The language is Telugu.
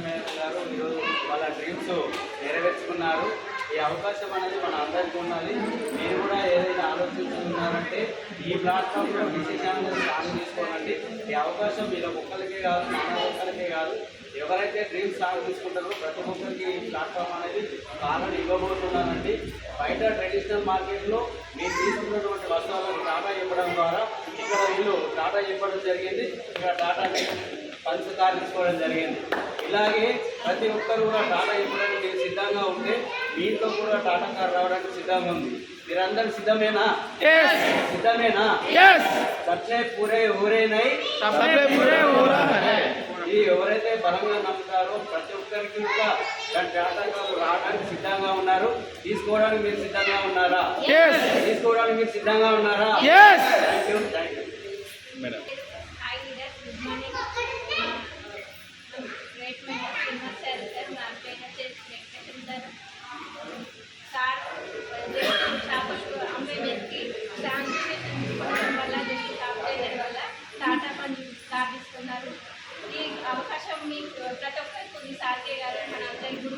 మేడం గారు ఈరోజు వాళ్ళ డ్రీమ్స్ నెరవేర్చుకున్నారు. ఈ అవకాశం అనేది మన అందరికీ ఉన్నది. మీరు కూడా ఏదైనా ఆలోచిస్తున్నారంటే ఈ ప్లాట్ఫామ్లో విశేషంగా సాగు తీసుకోవాలండి. ఈ అవకాశం మీరు ఒక్కరికే కాదు, మన ఒక్కరికే కాదు, ఎవరైతే డ్రీమ్స్ సాగు తీసుకుంటారో ప్రతి ఒక్కరికి ఈ ప్లాట్ఫామ్ అనేది కారణం ఇవ్వబోతున్నానండి. బయట ట్రెడిషనల్ మార్కెట్లో మీరు తీసుకున్నటువంటి వస్తువులను టాటా ఇవ్వడం ద్వారా ఇక్కడ వీళ్ళు టాటా ఇవ్వడం జరిగింది. ఇక్కడ టాటా పంచ్ కార్ తీసుకోవడం జరిగింది. ఇలాగే ప్రతి ఒక్కరు కూడా టాటా ఇవ్వడానికి మీరు సిద్ధంగా ఉంటే మీ ఇంట్లో కూడా టాటా కార్ రావడానికి సిద్ధంగా ఉంది. మీరందరూ సిద్ధమేనా? సిద్ధమేనా? సబ్సే పూరే ఊరే నై ఈ ఎవరైతే బలంగా నమ్ముతారో ప్రతి ఒక్కరికి కూడా టాటా కార్ రావడానికి సిద్ధంగా ఉన్నారు. తీసుకోవడానికి మీరు సిద్ధంగా ఉన్నారా? తీసుకోవడానికి మీరు సిద్ధంగా ఉన్నారా? Thank you madam. Tata punch car తీసుకున్నారు. ఈ అవకాశం మీకు ప్రతి ఒక్కరికి సార్కే గారు మన అందరికీ